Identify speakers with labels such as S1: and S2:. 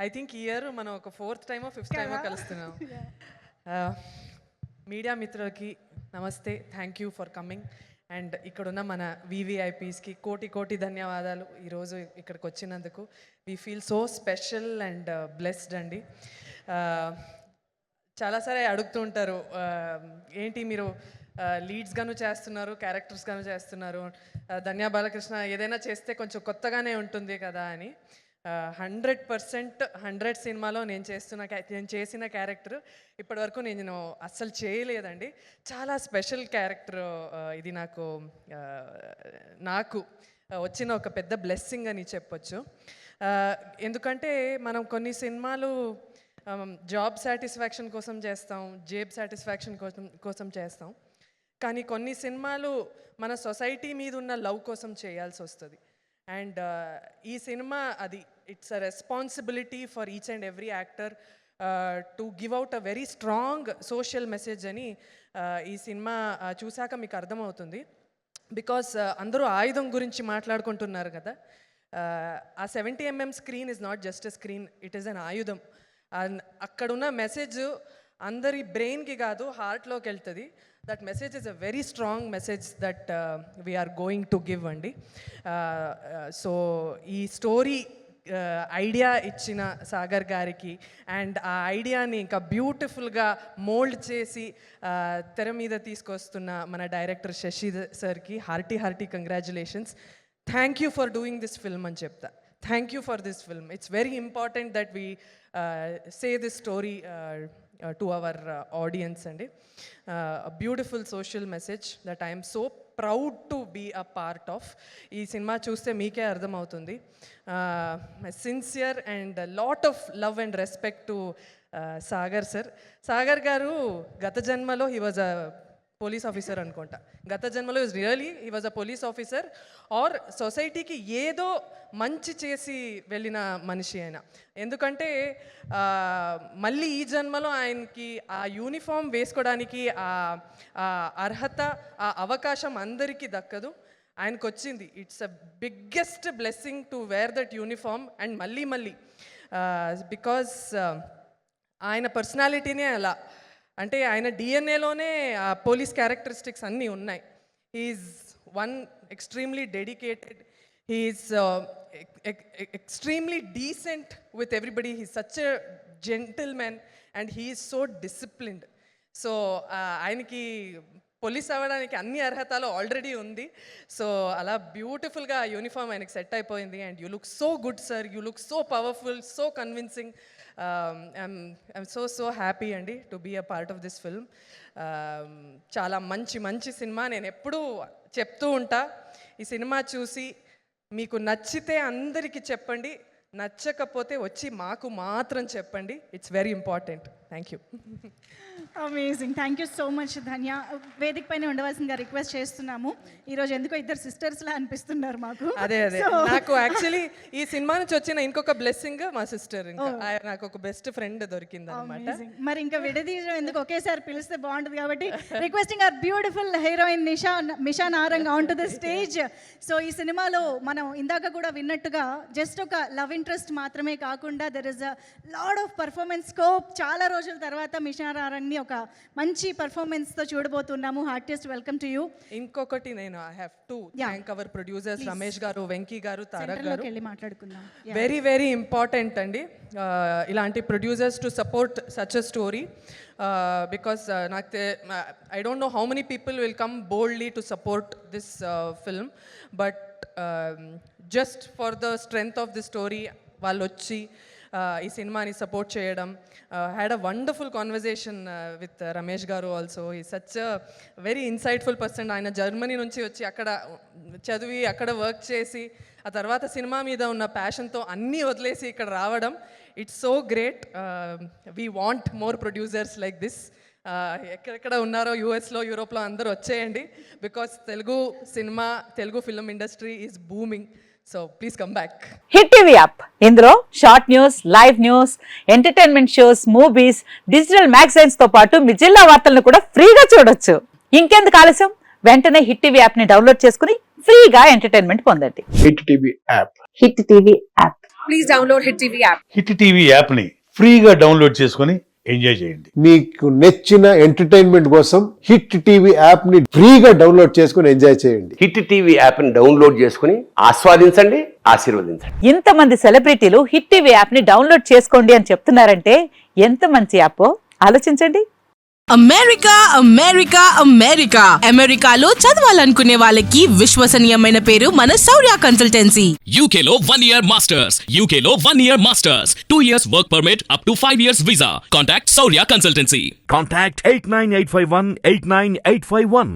S1: I think ఈ year మనం ఒక 4th టైమో 5th టైమో కలుస్తున్నాం. మీడియా మిత్రులకి నమస్తే, thank you for coming. And ఇక్కడున్న మన వివిఐపీస్కి కోటి ధన్యవాదాలు ఈరోజు ఇక్కడికి వచ్చినందుకు. We feel so special and blessed అండి. చాలాసారి అడుగుతూ ఉంటారు, ఏంటి మీరు లీడ్స్గాను చేస్తున్నారు, క్యారెక్టర్స్గాను చేస్తున్నారు, ధన్యా బాలకృష్ణ ఏదైనా చేస్తే కొంచెం కొత్తగానే ఉంటుంది కదా అని. 100% 100 సినిమాలో నేను చేసిన క్యారెక్టర్ ఇప్పటివరకు నేను అస్సలు చేయలేదండి. చాలా స్పెషల్ క్యారెక్టర్ ఇది. నాకు వచ్చిన ఒక పెద్ద బ్లెస్సింగ్ అని చెప్పొచ్చు. ఎందుకంటే మనం కొన్ని సినిమాలు జాబ్ సాటిస్ఫాక్షన్ కోసం చేస్తాం, జేబ్ సాటిస్ఫాక్షన్ కోసం చేస్తాం. కానీ కొన్ని సినిమాలు మన సొసైటీ మీద ఉన్న లవ్ కోసం చేయాల్సి వస్తుంది. అండ్ ఈ సినిమా అది it's a responsibility for each and every actor to give out a very strong social message అని ఈ సినిమా చూశాక మీకు అర్థమవుతుంది. బికాస్ అందరూ ఆయుధం గురించి మాట్లాడుకుంటున్నారు కదా. ఆ 70mm screen is not just a screen, it is an ఆయుధం. అక్కడున్న మెసేజ్ అందరి బ్రెయిన్కి కాదు, హార్ట్లోకి వెళ్తుంది. That message is a very strong message that we are going to give అండి. సో ఈ స్టోరీ ఐడియా ఇచ్చిన సాగర్ గారికి అండ్ ఆ ఐడియాని ఇంకా బ్యూటిఫుల్గా మోల్డ్ చేసి తెర మీద తీసుకొస్తున్న మన డైరెక్టర్ శశి సార్కి hearty congratulations. Thank you for doing this film అని చెప్తా. Thank you for this film. It's very important that we say this story to our audience and a beautiful social message that I am so proud to be a part of. Ee cinema chuste meeke ardham avutundi. My sincere and a lot of love and respect to Sagar sir. Sagar garu gata janmalo he was a police officer అనుకుంటా. గత జన్మలో he was a police officer or సొసైటీకి ఏదో మంచి చేసి వెళ్ళిన మనిషి ఆయన. ఎందుకంటే మళ్ళీ ఈ జన్మలో ఆయనకి ఆ యూనిఫామ్ వేసుకోవడానికి ఆ అర్హత, ఆ అవకాశం అందరికీ దక్కదు. ఆయనకు వచ్చింది. It's a biggest blessing to wear that uniform and మళ్ళీ బికాజ్ ఆయన పర్సనాలిటీనే అలా. అంటే ఆయన డిఎన్ఏలోనే ఆ పోలీస్ క్యారెక్టరిస్టిక్స్ అన్నీ ఉన్నాయి. He is one extremely dedicated, he is extremely decent with everybody, he is such a gentleman and he is so disciplined. So ఆయనకి పోలీస్ అవ్వడానికి అన్ని అర్హతలు ఆల్రెడీ ఉంది. సో అలా బ్యూటిఫుల్గా యూనిఫామ్ ఆయనకి సెట్ అయిపోయింది. And you look so good sir, you look so powerful, so convincing. I'm so happy అండి to be a part of this film. చాలా మంచి సినిమా. నేను ఎప్పుడూ చెప్తూ ఉంటా, ఈ సినిమా చూసి మీకు నచ్చితే అందరికీ చెప్పండి, నచ్చకపోతే వచ్చి మాకు మాత్రం చెప్పండి. It's very important. Thank you.
S2: Amazing. Thank you so much Dhanya. వేదిక పైన ఉండవలసిందిగా రిక్వెస్ట్ చేస్తున్నాము. ఈరోజు ఎందుకో ఇద్దరు సిస్టర్స్లా అనిపిస్తున్నారు మాకు.
S1: అదే నాకు యాక్చువల్లీ ఈ సినిమా నుంచి వచ్చిన ఇంకొక బ్లెస్సింగ్ మా సిస్టర్. ఇంకా నాకు ఒక బెస్ట్ ఫ్రెండ్ దొరికింది అనమాట.
S2: మరి ఇంకా విడదీయడం ఎందుకు, ఒకేసారి పిలిస్తే బాగుంటుంది కాబట్టి requesting our beautiful heroine Misha Narang on to the stage. So ఈ సినిమాలో మనం ఇందాక కూడా విన్నట్టుగా జస్ట్ ఒక లవ్ ఇంట్రెస్ట్ మాత్రమే కాకుండా there is a lot of performance scope. చాలా రోజుల తర్వాత మిషా నారంగ్ని ఒక మంచి పర్ఫార్మెన్స్తో చూడబోతున్నాము. Heartiest welcome to you.
S1: ఇంకొకటి నేను I have to thank our producers Ramesh గారు, వెంకీ గారు, తారక్ గారు.
S2: మాట్లాడుకుందాం.
S1: వెరీ ఇంపార్టెంట్ అండి ఇలాంటి producers to support such a story. Because I don't know how many people will come boldly to support this film, but just for the strength of the story వాళ్ళు వచ్చి ఈ సినిమాని సపోర్ట్ చేయడం. Had a wonderful conversation with Ramesh గారు also. ఈ such a very insightful person. ఆయన Germany నుంచి వచ్చి అక్కడ చదివి అక్కడ వర్క్ చేసి ఆ తర్వాత సినిమా మీద ఉన్న ప్యాషన్తో అన్నీ వదిలేసి ఇక్కడ రావడం, it's so great. We want more producers like this. ఎక్కడెక్కడ ఉన్నారో యూఎస్లో, యూరోప్లో అందరూ వచ్చేయండి. Because Telugu film industry is booming. So please come back.
S3: Hit TV app, ఇందులో short news, live news, entertainment shows, movies, digital magazines తో పాటు మీ జిల్లా వార్తలను కూడా ఫ్రీగా చూడొచ్చు. ఇంకెందుకు ఆలస్యం, వెంటనే హిట్ టీవీ యాప్ ని డౌన్లోడ్ చేసుకుని ఫ్రీగా ఎంటర్టైన్మెంట్ పొందండి.
S4: Hit TV app.
S3: Hit TV app.
S4: please download Hit TV app.
S5: Hit TV యాప్ని ఫ్రీగా డౌన్లోడ్ చేసుకొని ఎంజాయ్ చేయండి.
S6: మీకు నచ్చిన ఎంటర్టైన్మెంట్ కోసం హిట్ టీవీ యాప్ ని ఫ్రీగా డౌన్లోడ్ చేసుకుని ఎంజాయ్ చేయండి.
S7: హిట్ టీవీ యాప్ని డౌన్లోడ్ చేసుకుని ఆస్వాదించండి, ఆశీర్వదించండి.
S3: ఇంతమంది సెలబ్రిటీలు హిట్ టీవీ యాప్ ని డౌన్లోడ్ చేసుకోండి అని చెప్తున్నారంటే ఎంత మంచి యాప్ ఆలోచించండి.
S8: అమెరికా అమెరికా అమెరికా అమెరికాలో చదవాలనుకునే వాళ్ళకి విశ్వసనీయమైన పేరు మన శౌర్య కన్సల్టెన్సీ.
S9: UK లో 1 year masters. UK లో 1 year masters. 2 years work permit up to 5 years visa. Contact Saurya Consultancy.
S10: Contact 89851 89851.